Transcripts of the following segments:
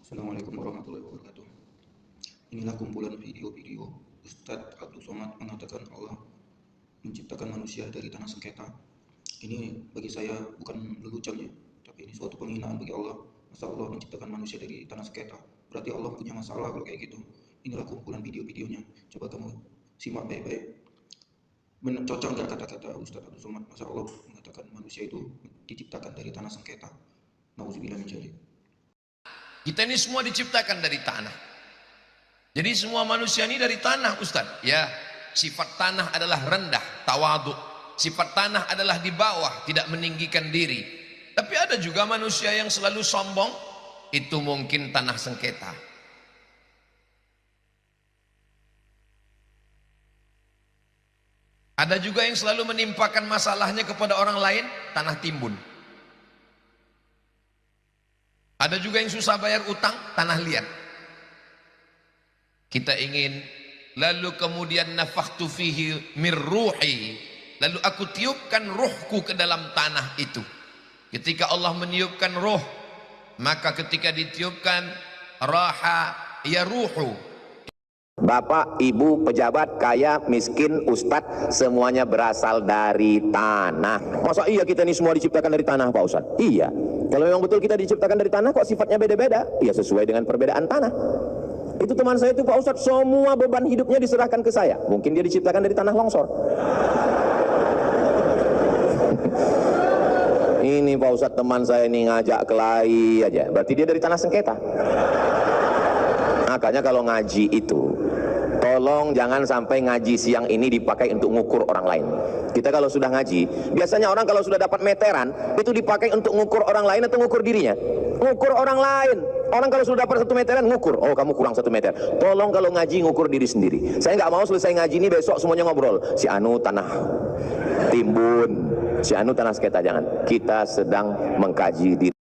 Assalamualaikum warahmatullahi wabarakatuh. Inilah kumpulan video-video Ustadz Abdul Somad mengatakan Allah menciptakan manusia dari tanah sengketa. Ini bagi saya bukan lelucon ya, tapi ini suatu penghinaan bagi Allah. Masa Allah menciptakan manusia dari tanah sengketa? Berarti Allah punya masalah kalau kayak gitu. Inilah kumpulan video-videonya. Coba kamu simak baik-baik. Cocok nggak kata-kata Ustadz Abdul Somad? Masa Allah mengatakan manusia itu diciptakan dari tanah sengketa? Nauzubillah min dzalik. Kita ini semua diciptakan dari tanah. Jadi semua manusia ini dari tanah, Ustaz. Ya, sifat tanah adalah rendah, tawadhu. Sifat tanah adalah di bawah, tidak meninggikan diri. Tapi ada juga manusia yang selalu sombong, itu mungkin tanah sengketa. Ada juga yang selalu menimpakan masalahnya kepada orang lain, tanah timbun. Ada juga yang susah bayar utang, tanah liat. Kita ingin, lalu kemudian nafakhtu fihi mir ruhi, lalu aku tiupkan ruhku ke dalam tanah itu. Ketika Allah meniupkan ruh, maka ketika ditiupkan raha ya ruhu. Bapak, ibu, pejabat, kaya, miskin, ustadz, semuanya berasal dari tanah. Masa iya kita ini semua diciptakan dari tanah, Pak Ustadz? Iya. Kalau memang betul kita diciptakan dari tanah, kok sifatnya beda-beda? Ya sesuai dengan perbedaan tanah. Itu teman saya itu, Pak Ustadz, semua beban hidupnya diserahkan ke saya. Mungkin dia diciptakan dari tanah longsor. Ini Pak Ustadz, teman saya ini ngajak kelahi aja, berarti dia dari tanah sengketa. Makanya kalau ngaji itu, tolong jangan sampai ngaji siang ini dipakai untuk ngukur orang lain. Kita kalau sudah ngaji, biasanya orang kalau sudah dapat meteran, itu dipakai untuk ngukur orang lain atau ngukur dirinya? Ngukur orang lain. Orang kalau sudah dapat 1 meteran, ngukur. Oh, kamu kurang 1 meter. Tolong kalau ngaji, ngukur diri sendiri. Saya nggak mau selesai ngaji ini besok semuanya ngobrol. Si Anu tanah timbun, si Anu tanah sengketa, jangan. Kita sedang mengkaji diri.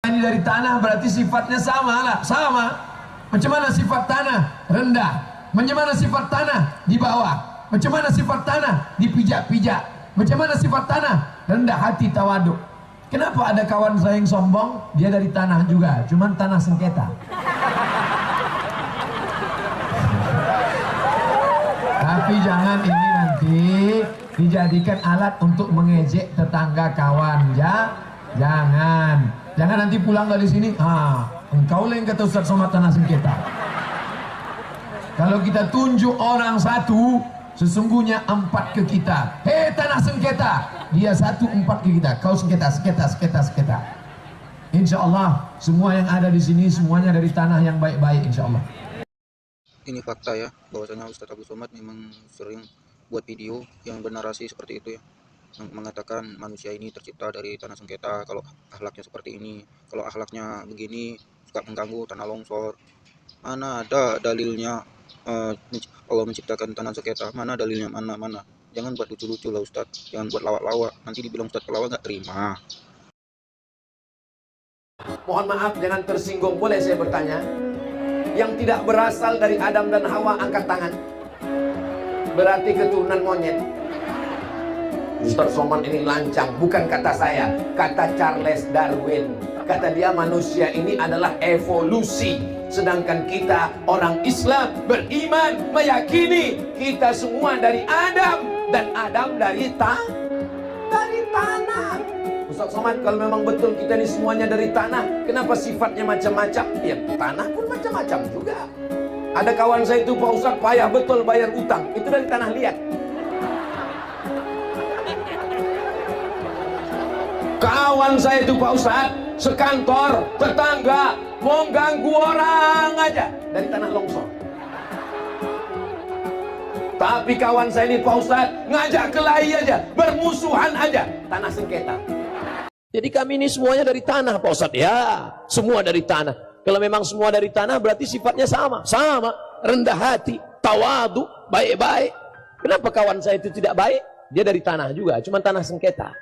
Ini dari tanah berarti sifatnya sama lah, sama. Macam mana sifat tanah? Rendah. Macam mana sifat tanah? Di bawah. Macam mana sifat tanah? Dipijak-pijak. Macam mana sifat tanah? Rendah hati, tawaduk. Kenapa ada kawan saya yang sombong? Dia dari tanah juga, cuman tanah sengketa. Tapi jangan ini nanti dijadikan alat untuk mengejek tetangga kawan, ya. Jangan nanti pulang dari sini, engkau lah yang kata Ustaz Somad tanah sengketa. Kalau kita tunjuk orang satu, sesungguhnya 4 ke kita. Hei tanah sengketa, dia 1, 4 ke kita. Kau sengketa. Insya Allah semua yang ada di sini semuanya dari tanah yang baik-baik, insya Allah. Ini fakta ya, bahwasanya Ustadz Abdul Somad memang sering buat video yang bernarasi seperti itu ya, yang mengatakan manusia ini tercipta dari tanah sengketa. Kalau akhlaknya seperti ini, kalau akhlaknya begini, suka mengganggu, tanah longsor. Mana ada dalilnya Allah menciptakan tanah sengketa? Mana dalilnya? Mana? Jangan buat lucu-lucu lah Ustadz, jangan buat lawak-lawak. Nanti dibilang Ustadz pelawak nggak terima. Mohon maaf, jangan tersinggung. Boleh saya bertanya? Yang tidak berasal dari Adam dan Hawa, angkat tangan. Berarti keturunan monyet. Ustaz Somad ini lancang, bukan kata saya, kata Charles Darwin. Kata dia manusia ini adalah evolusi. Sedangkan kita orang Islam beriman, meyakini kita semua dari Adam. Dan Adam dari tanah. Ustaz Somad, kalau memang betul kita ini semuanya dari tanah, kenapa sifatnya macam-macam? Ya tanah pun macam-macam juga. Ada kawan saya itu, Pak Ustaz, payah betul bayar utang. Itu dari tanah liat. Kawan saya itu, Pak Ustaz, sekantor, tetangga, mau ganggu orang aja, dari tanah longsor. Tapi kawan saya ini, Pak Ustaz, ngajak kelahi aja, bermusuhan aja, tanah sengketa. Jadi kami ini semuanya dari tanah, Pak Ustaz. Ya, semua dari tanah. Kalau memang semua dari tanah, berarti sifatnya sama. Rendah hati, tawadhu, baik-baik. Kenapa kawan saya itu tidak baik? Dia dari tanah juga, cuma tanah sengketa.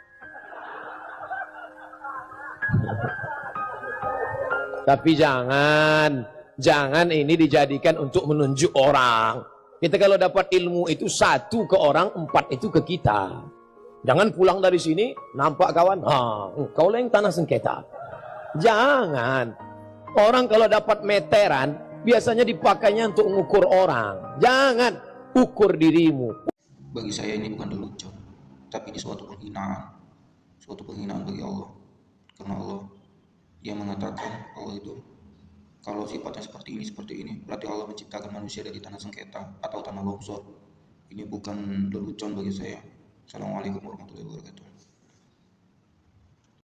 Tapi jangan ini dijadikan untuk menunjuk orang. Kita kalau dapat ilmu itu 1 ke orang, 4 itu ke kita. Jangan pulang dari sini nampak kawan, kau lah yang tanah sengketa. Jangan. Orang kalau dapat meteran, biasanya dipakainya untuk mengukur orang. Jangan ukur dirimu. Bagi saya ini bukan lelucon, tapi ini suatu penghinaan bagi Allah. Karena Allah, Dia mengatakan Allah itu kalau sifatnya seperti ini, berarti Allah menciptakan manusia dari tanah sengketa atau tanah longsor. Ini bukan lelucon bagi saya. Assalamualaikum warahmatullahi wabarakatuh.